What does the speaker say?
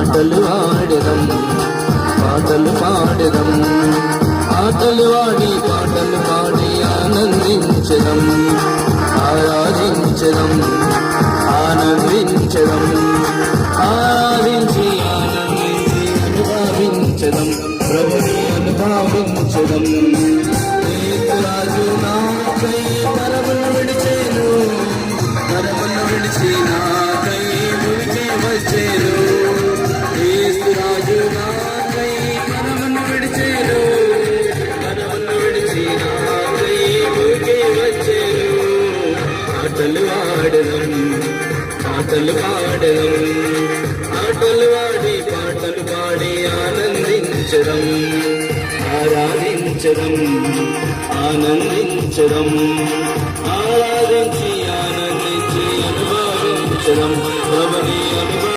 పాటలు ఆడెదం పాటలు పాడెదం ఆటలు ఆడి పాటలు పాడి ఆనందించెదం ఆరాధించెదం ఆనందించెదం ఆరాధించి ఆనందించి అనుభవించెదం ప్రభుని అనుభవించెదం రాజు నాకై పరమును విడిచేను పరమును విడిచి నాకై భూమికి వచ్చేను రాజు నాకై పరమును విడిచేను పరమును విడిచి నాకై భూమికి వచ్చేను ఆటలు ఆడెదం పాటలు పాడెదం ఆటలు ఆడి పాటలు పాడి ఆనందించడం ఆరాధించడం ఆనందించడం ఆరాధించి ఆనందించి అనుభవించడం